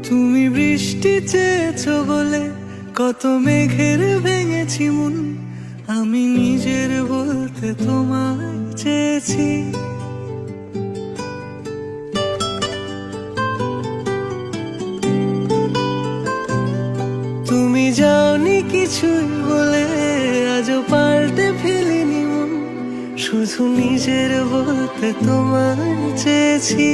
তুমি বৃষ্টি চেয়েছো বলে কত মেঘের ভেঙেছি মন, আমি নিজের বলতে তোমায় চেয়েছি। তুমি যাওনি কিছুই বলে আজও পাল্টে ফেলিনি মন, শুধু নিজের বলতে তোমায় চেয়েছি।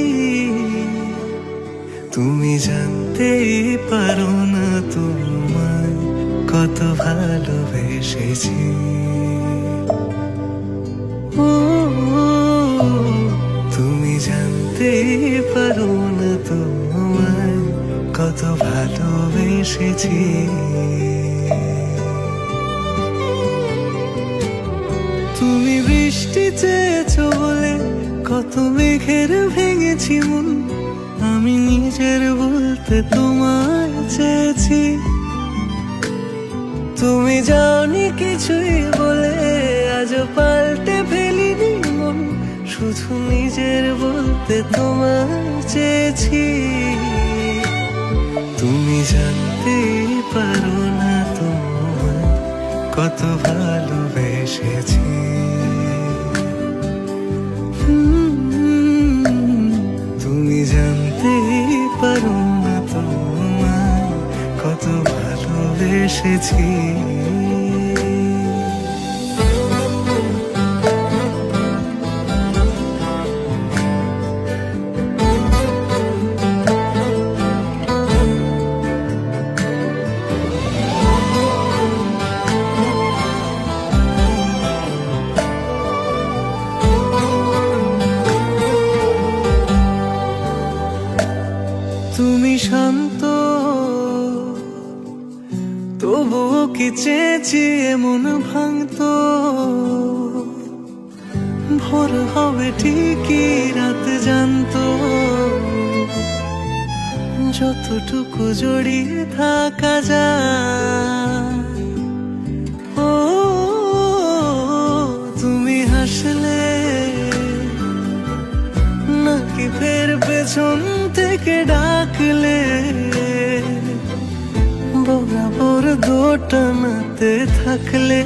তুমি জানতেই পারো না তোমায় কত ভালোবেসেছি। ও তুমি জানতেই পারো না তোমায় কত ভালোবেসেছি। তুমি বৃষ্টি চেয়েছো বলে কত মেঘের ভেঙেছি মন, আমি নিজের বলতে তোমায় চেয়েছি। তুমি যাওনি কিছুই বলে আজও পাল্টে ফেলিনি মন, শুধু নিজের বলতে তোমায় চেয়েছি। তুমি জানতেই পারো না তোমায় কত ভালোবেসেছি। তুমি জানতেই পারো না তোমায় কত ভালোবেসেছি। তুমি শান্ত তবুও কি চেয়েছি এমন ভাঙতো, ভোর হবে ঠিকই রাত জানতো, যতটুকু জড়িয়ে থাকা যায়। ও তুমি হাসলে নাকি ফের পেছন থেকে ডাকলে, বরাবর দোটানাতে থাকলে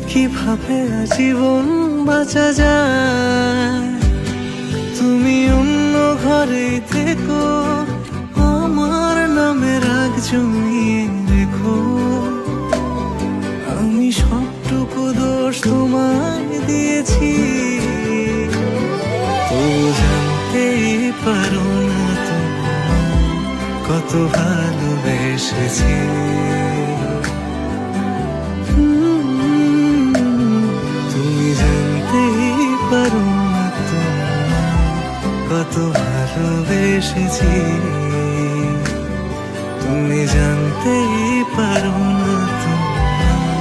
কিভাবে আজীবন বাঁচা যায়। তুমি অন্য ঘরে থেকো, আমার নামে রাগ জমিয়ে রেখো, আমি সবটুকু দোষ তোমায় দিয়েছি। তুমি জানতেই পারো না তোমায় কত ভালোবেসেছি। তুমি জানতেই পারো না তোমায় কত ভালোবেসেছি। তুমি জানতেই পারো না তোমায়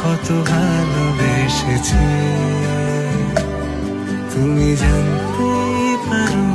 কত ভালোবেসেছি। তুমি জানতেই পারো